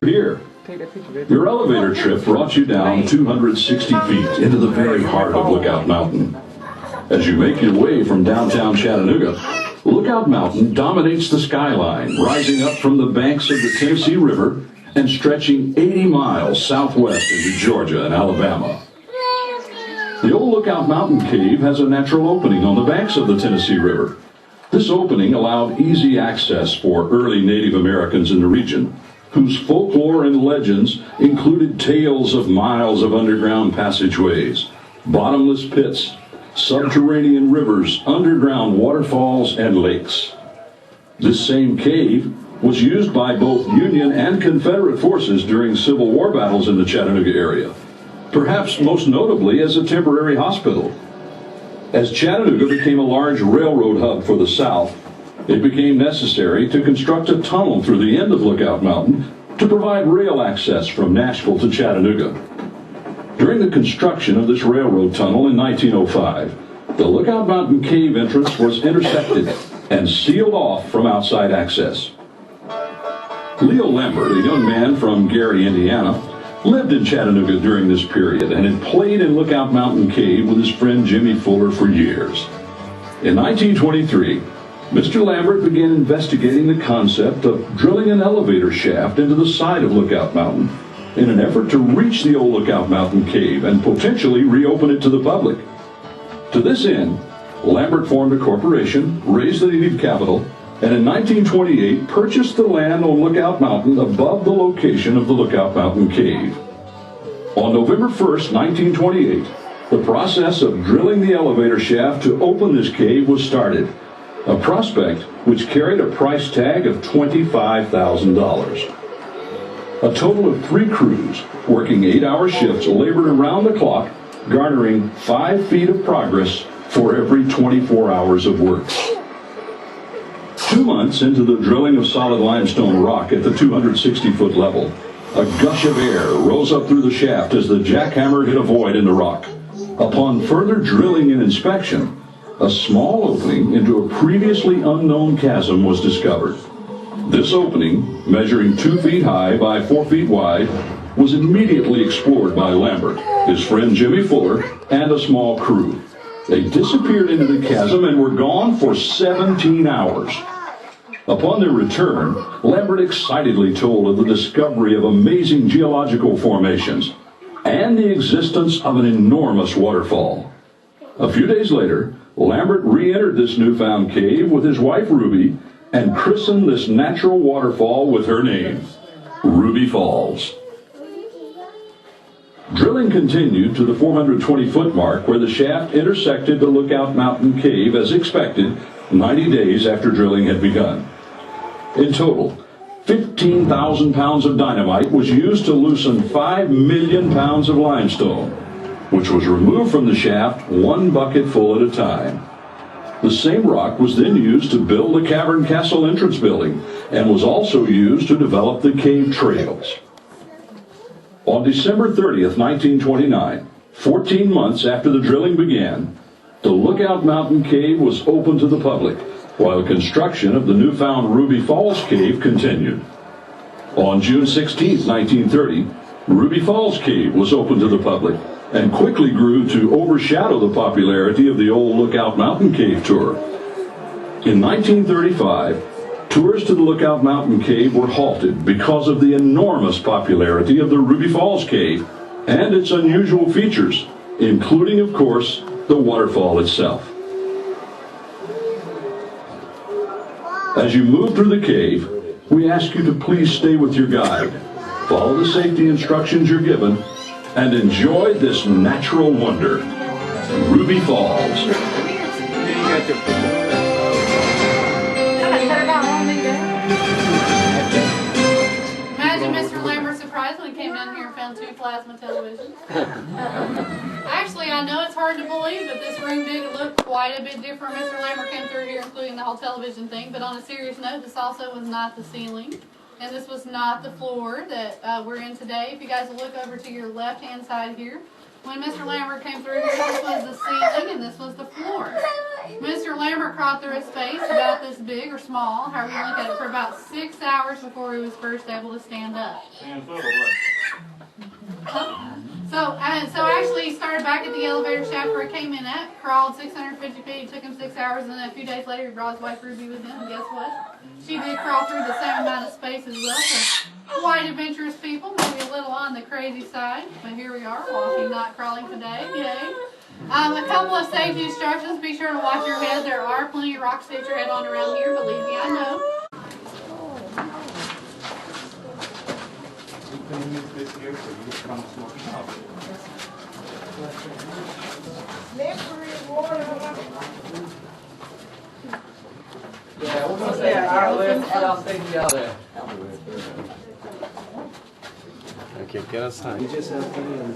here. Your elevator trip brought you down 260 feet into the very heart of Lookout Mountain. As you make your way from downtown Chattanooga, Lookout Mountain dominates the skyline, rising up from the banks of the Tennessee River and stretching 80 miles southwest into Georgia and Alabama. The old Lookout Mountain Cave has a natural opening on the banks of the Tennessee River. This opening allowed easy access for early Native Americans in the region, whose folklore and legends included tales of miles of underground passageways, bottomless pits, subterranean rivers, underground waterfalls, and lakes. This same cave was used by both Union and Confederate forces during Civil War battles in the Chattanooga area, perhaps most notably as a temporary hospital. As Chattanooga became a large railroad hub for the South, it became necessary to construct a tunnel through the end of Lookout Mountain to provide rail access from Nashville to Chattanooga. During the construction of this railroad tunnel in 1905, the Lookout Mountain Cave entrance was intersected and sealed off from outside access. Leo Lambert, a young man from Gary, Indiana, lived in Chattanooga during this period and had played in Lookout Mountain Cave with his friend Jimmy Fuller for years. In 1923, Mr. Lambert began investigating the concept of drilling an elevator shaft into the side of Lookout Mountain in an effort to reach the old Lookout Mountain Cave and potentially reopen it to the public. To this end, Lambert formed a corporation, raised the needed capital, and in 1928 purchased the land on Lookout Mountain above the location of the Lookout Mountain Cave. On November 1st, 1928, the process of drilling the elevator shaft to open this cave was started, a prospect which carried a price tag of $25,000. A total of 3 crews, working 8-hour shifts, labored around the clock, garnering 5 feet of progress for every 24 hours of work. 2 months into the drilling of solid limestone rock at the 260-foot level, a gush of air rose up through the shaft as the jackhammer hit a void in the rock. Upon further drilling and inspection, a small opening into a previously unknown chasm was discovered. This opening, measuring 2 feet high by 4 feet wide, was immediately explored by Lambert, his friend Jimmy Fuller, and a small crew. They disappeared into the chasm and were gone for 17 hours. Upon their return, Lambert excitedly told of the discovery of amazing geological formations and the existence of an enormous waterfall. A few days later, Lambert re-entered this newfound cave with his wife Ruby and christened this natural waterfall with her name, Ruby Falls. Drilling continued to the 420-foot mark where the shaft intersected the Lookout Mountain Cave as expected 90 days after drilling had begun. In total, 15,000 pounds of dynamite was used to loosen 5 million pounds of limestone, which was removed from the shaft 1 bucket full at a time. The same rock was then used to build the Cavern Castle entrance building and was also used to develop the cave trails. On December 30th, 1929, 14 months after the drilling began, the Lookout Mountain Cave was open to the public, while construction of the newfound Ruby Falls Cave continued. On June 16, 1930, Ruby Falls Cave was open to the public and quickly grew to overshadow the popularity of the old Lookout Mountain Cave tour. In 1935, tours to the Lookout Mountain Cave were halted because of the enormous popularity of the Ruby Falls Cave and its unusual features, including, of course, the waterfall itself. As you move through the cave, we ask you to please stay with your guide, follow the safety instructions you're given, and enjoy this natural wonder, Ruby Falls. Imagine Mr. Lambert's surprise when he came down here and found 2 plasma televisions. Actually, I know it's hard to believe, but this room did look quite a bit different. Mr. Lambert came through here, including the whole television thing. But on a serious note, this also was not the ceiling, and this was not the floor that we're in today. If you guys will look over to your left-hand side here, when Mr. Lambert came through here, this was the ceiling and this was the floor. Mr. Lambert crawled through a space about this big or small, however you look at it, for about 6 hours before he was first able to stand up. So actually he started back at the elevator shaft where he came in at, crawled 650 feet, it took him 6 hours, and then a few days later he brought his wife Ruby with him, and guess what? She did crawl through the same amount of space as well, so quite adventurous people, maybe a little on the crazy side, but here we are, walking, not crawling today, yay. A couple of safety instructions, be sure to watch your head, there are plenty of rocks to hit your head on around here, believe me, I know. Yeah, we're gonna stay at our list and I'll stay together. Okay, get outside. You just have plenty of them.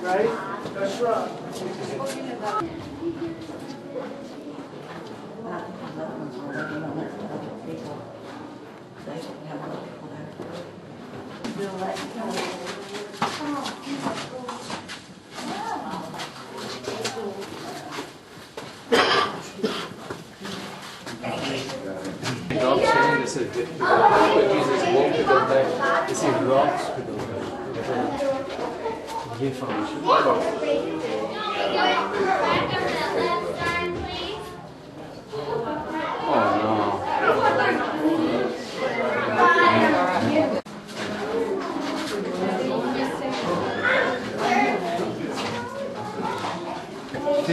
Right? That's right. This is difficult. Jesus walked to go back. This is rocks to go back. Give foundation. Oh no.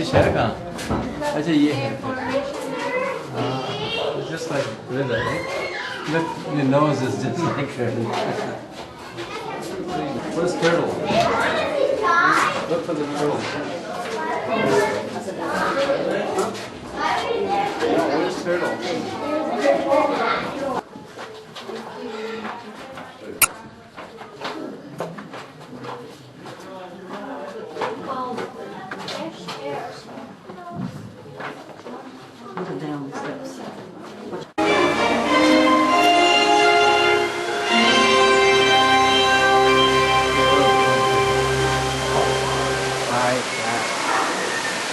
शहर अच्छा ये है it's just like river, right? Look, the nose is just like turtle. What is turtle? Look for the turtle. What is turtle? Down the steps.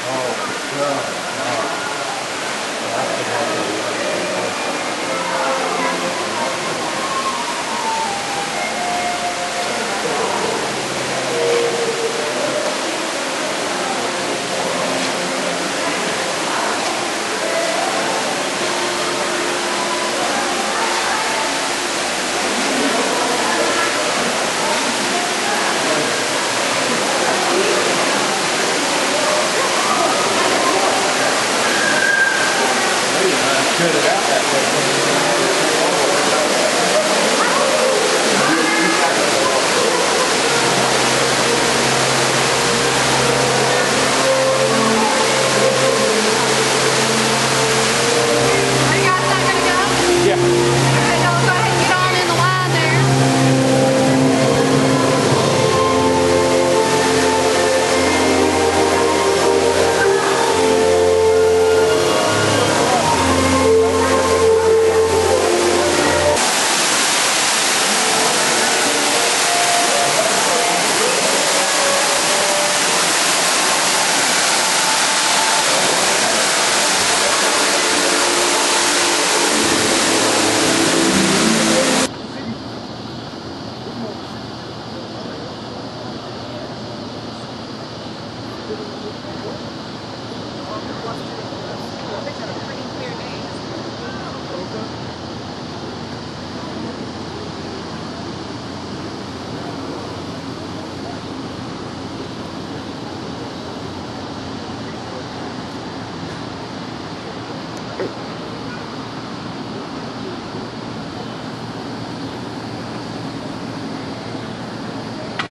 Oh, God.